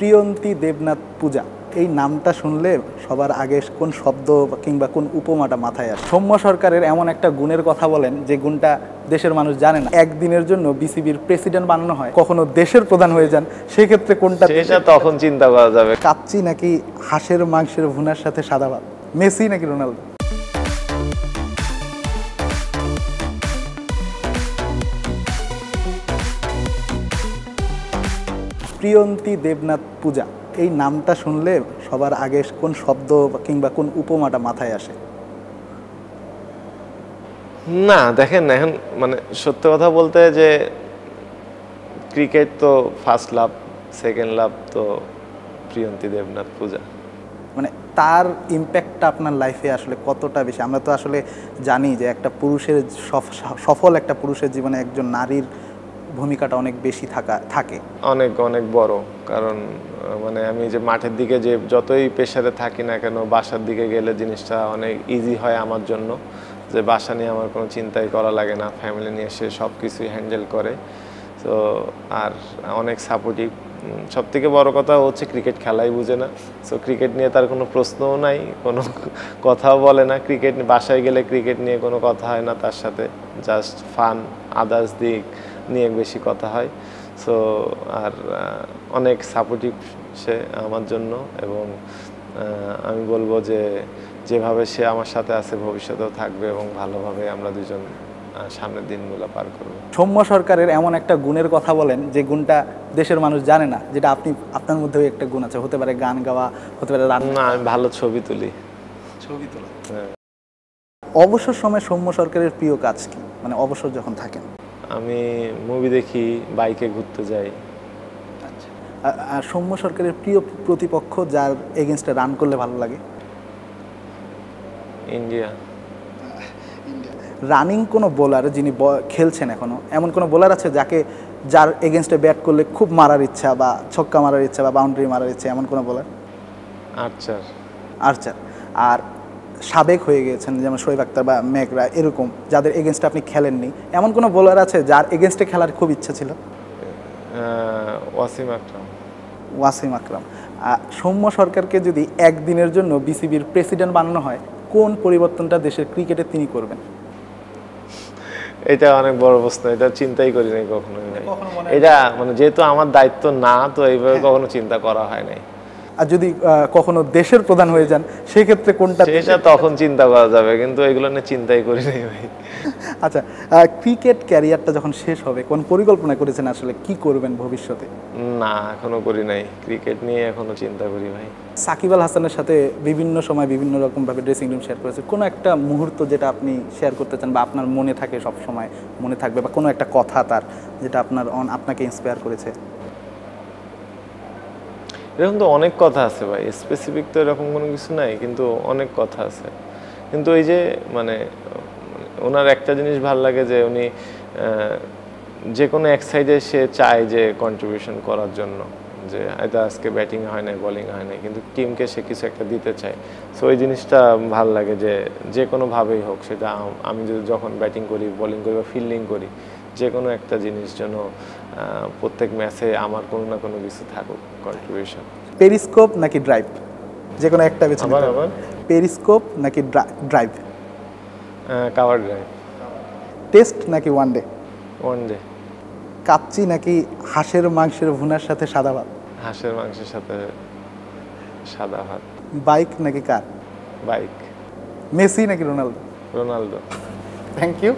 প্রিয়ন্তী দেবনাথ পূজা এই নামটা শুনলে সবার আগে কোন শব্দ কিংবা কোন উপমাটা মাথায় আসে? সৌম্য সরকারের এমন একটা গুণের কথা বলেন যে গুণটা দেশের মানুষ জানে না। একদিনের জন্য বিসিবির প্রেসিডেন্ট বানানো হয়, কখনো দেশের প্রধান হয়ে যান, সেই ক্ষেত্রে কোনটা? সেটা তখন চিন্তা করা যাবে। কাচ্চি নাকি হাঁসের মাংসের ভুনার সাথে সাদা ভাত? মেসি নাকি রোনালদো? প্রিয়ন্তী দেবনাথ পূজা এই নামটা শুনলে সবার আগে কোন শব্দ কিংবা কোন উপমাটা মাথায় আসে? না দেখেন, এখন মানে সত্যি কথা বলতে যে ক্রিকেট তো ফার্স্ট লাভ, সেকেন্ড লাভ তো প্রিয়ন্তী দেবনাথ পূজা। মানে তার ইম্প্যাক্টটা আপনার লাইফে আসলে কতটা বেশি? আমরা তো আসলে জানি যে একটা পুরুষের সফল একটা পুরুষের জীবনে একজন নারীর ভূমিকাটা অনেক বেশি থাকে। অনেক অনেক বড়, কারণ মানে আমি যে মাঠের দিকে যে যতই প্রেশারে থাকি না কেন, বাসার দিকে গেলে জিনিসটা অনেক ইজি হয় আমার জন্য, যে বাসা নিয়ে আমার কোনো চিন্তাই করা লাগে না, ফ্যামিলি নিয়ে সে সব কিছুই হ্যান্ডেল করে। তো আর অনেক সাপোর্টিভ। সব থেকে বড় কথা হচ্ছে ক্রিকেট খেলাই বুঝে না, সো ক্রিকেট নিয়ে তার কোনো প্রশ্নও নাই, কোনো কথাও বলে না। ক্রিকেট বাসায় গেলে ক্রিকেট নিয়ে কোনো কথা হয় না তার সাথে, জাস্ট ফান, আদার্স দিক নিয়ে বেশি কথা হয়। সো আর অনেক সাপোর্টিভ সে আমার জন্য, এবং আমি বলবো যে যেভাবে সে আমার সাথে আছে ভবিষ্যতেও থাকবে, এবং ভালোভাবে আমরা দুজন সামনের দিনগুলো পার করবো। সৌম্য সরকারের এমন একটা গুণের কথা বলেন যে গুণটা দেশের মানুষ জানে না, যেটা আপনার মধ্যেও একটা গুণ আছে। হতে পারে গান গাওয়া, হতে পারে রান্না। আমি ভালো ছবি তুলি। ছবি তোলা। হ্যাঁ। অবসর সময় সৌম্য সরকারের প্রিয় কাজ কি? মানে অবসর যখন থাকেন। আমি মুভি দেখি, বাইকে ঘুরতে যাই। আচ্ছা। আর সৌম্য সরকারের প্রিয় প্রতিপক্ষ যার এগেনস্টে রান করলে ভালো লাগে? ইন্ডিয়া। রানিং কোনো বোলার যিনি খেলছেন এখনো, এমন কোনো বোলার আছে যার এগেনস্টে ব্যাট করলে খুব মারার ইচ্ছা, বা ছক্কা মারার ইচ্ছা, বা বাউন্ডারি মারার ইচ্ছা, এমন কোনো বোলার? আর্চার। আর সাবেক হয়ে গিয়েছেন যেমন শোয়েব আক্তার বা মেঘরা, এরকম যাদের এগেনস্টে আপনি খেলেননি, এমন কোনো বোলার আছে যার এগেনস্টে খেলার খুব ইচ্ছা ছিল? ওয়াসিম আকরাম। সৌম্য সরকারকে যদি একদিনের জন্য বিসিবির প্রেসিডেন্ট বানানো হয়, কোন পরিবর্তনটা দেশের ক্রিকেটে তিনি করবেন? এটা অনেক বড় প্রশ্ন, এটা চিন্তাই করি নাই কখনো। এটা মানে যেহেতু আমার দায়িত্ব না, তো এইভাবে কখনো চিন্তা করা হয় নাই। আর যদি কখনো দেশের প্রধান হয়ে যান, সেই ক্ষেত্রে কোনটা? সেটা তখন চিন্তা করা যাবে, কিন্তু এগুলো নিয়ে চিন্তাই করি নাই ভাই। আচ্ছা, ক্রিকেট ক্যারিয়ারটা যখন শেষ হবে, কোন পরিকল্পনা করেছেন আসলে কি করবেন ভবিষ্যতে? না, এখনো করি নাই, ক্রিকেট নিয়ে এখনো চিন্তা করি ভাই। সাকিব আল হাসানের সাথে বিভিন্ন সময় বিভিন্ন রকমভাবে ড্রেসিং রুম শেয়ার করেছে, কোনো একটা মুহূর্ত যেটা আপনি শেয়ার করতে চান বা আপনার মনে থাকে, সব সময় মনে থাকবে, বা কোনো একটা কথা তার যেটা আপনাকে ইন্সপায়ার করেছে? এরকম তো অনেক কথা আছে ভাই, স্পেসিফিক তো এরকম কোনো কিছু নাই, কিন্তু অনেক কথা আছে। কিন্তু এই যে মানে ওনার একটা জিনিস ভালো লাগে যে উনি যে কোনো এক সাইডে সে চায় যে কন্ট্রিবিউশন করার জন্য, যে হয়তো আজকে ব্যাটিং হয় নাই, বোলিং হয় নাই, কিন্তু টিমকে সে কিছু একটা দিতে চায়। সো ওই জিনিসটা ভাল লাগে, যে কোনোভাবেই হোক, সেটা আমি যখন ব্যাটিং করি, বোলিং করি বা ফিল্ডিং করি, যে কোনো একটা জিনিস যেন প্রত্যেক ম্যাচে আমার কোনো না কোনো কিছু থাকুক কন্ট্রিবিউশন। পেরিস্কোপ নাকি ড্রাইভ? যে কোনো একটা বেছে নিতে হবে। পেরিস্কোপ নাকি ড্রাইভ? Cover drive. টেস্ট নাকি ওয়ানডে? ওয়ানডে। কাচ্চি নাকি হাঁসের মাংসের ভুনার সাথে সাদা ভাত? হাঁসের মাংসের সাথে সাদা ভাত। বাইক নাকি কার? বাইক। মেসি নাকি রোনালদো? রোনালদো। Thank you.